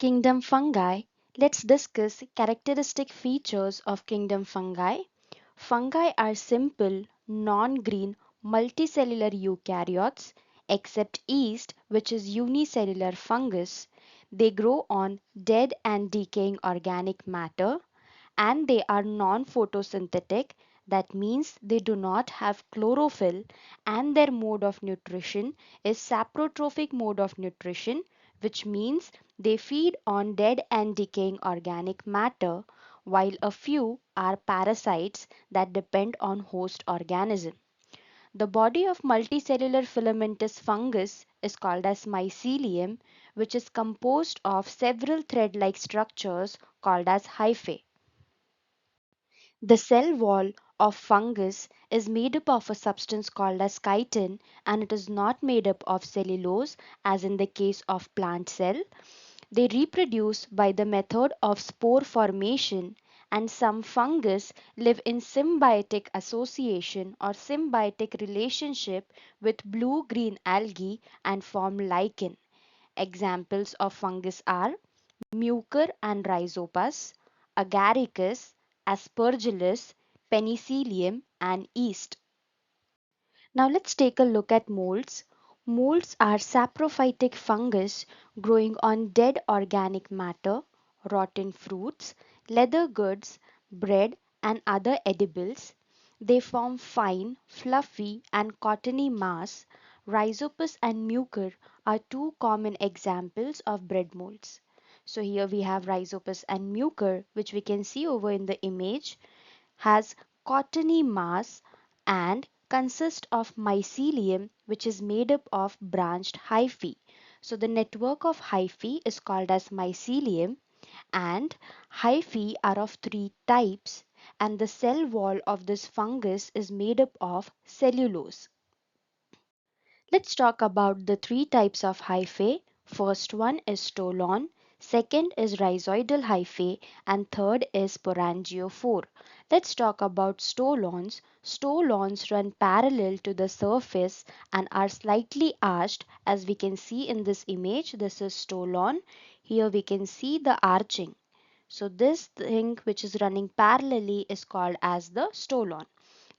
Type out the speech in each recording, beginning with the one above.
Kingdom fungi. Let's discuss characteristic features of kingdom fungi. Fungi are simple, non-green, multicellular eukaryotes, except yeast, which is unicellular fungus. They grow on dead and decaying organic matter, and they are non-photosynthetic. That means they do not have chlorophyll, and their mode of nutrition is saprotrophic mode of nutrition, which means they feed on dead and decaying organic matter, while a few are parasites that depend on host organism. The body of multicellular filamentous fungus is called as mycelium, which is composed of several thread-like structures called as hyphae. The cell wall of fungus is made up of a substance called as chitin, and it is not made up of cellulose as in the case of plant cell. They reproduce by the method of spore formation, and some fungus live in symbiotic association or symbiotic relationship with blue-green algae and form lichen. Examples of fungus are Mucor and Rhizopus, Agaricus, Aspergillus, Penicillium, and yeast. Now let's take a look at molds. Molds are saprophytic fungus growing on dead organic matter, rotten fruits, leather goods, bread, and other edibles. They form fine, fluffy, and cottony mass. Rhizopus and mucor are two common examples of bread molds. So here we have Rhizopus and mucor, which we can see over in the image, has cottony mass and consists of mycelium, which is made up of branched hyphae. So the network of hyphae is called as mycelium, and hyphae are of three types, and the cell wall of this fungus is made up of cellulose. Let's talk about the three types of hyphae. First one is stolon, second is rhizoidal hyphae, and third is sporangiophore. Let's talk about stolons. Stolons run parallel to the surface and are slightly arched, as we can see in this image. This is stolon. Here we can see the arching. So this thing which is running parallelly is called as the stolon.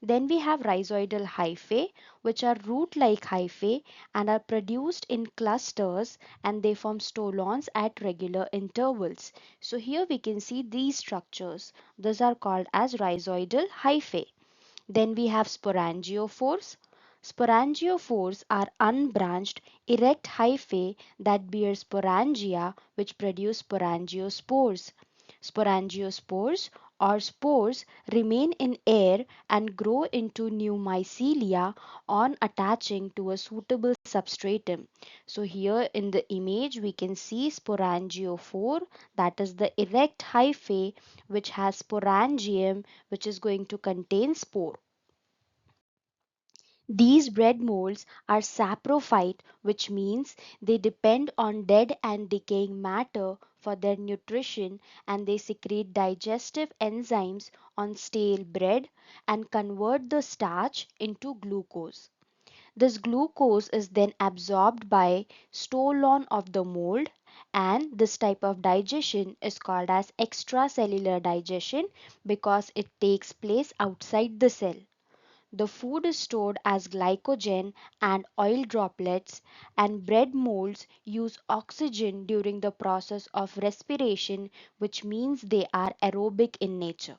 Then we have rhizoidal hyphae, which are root-like hyphae and are produced in clusters, and they form stolons at regular intervals. So here we can see these structures. These are called as rhizoidal hyphae. Then we have sporangiophores. Sporangiophores are unbranched, erect hyphae that bear sporangia, which produce sporangiospores. Sporangiospores or spores remain in air and grow into new mycelia on attaching to a suitable substratum. So here in the image we can see sporangiophore, that is the erect hyphae which has sporangium, which is going to contain spore. These bread molds are saprophyte, which means they depend on dead and decaying matter for their nutrition, and they secrete digestive enzymes on stale bread and convert the starch into glucose. This glucose is then absorbed by stolon of the mold, and this type of digestion is called as extracellular digestion because it takes place outside the cell. The food is stored as glycogen and oil droplets, and bread molds use oxygen during the process of respiration, which means they are aerobic in nature.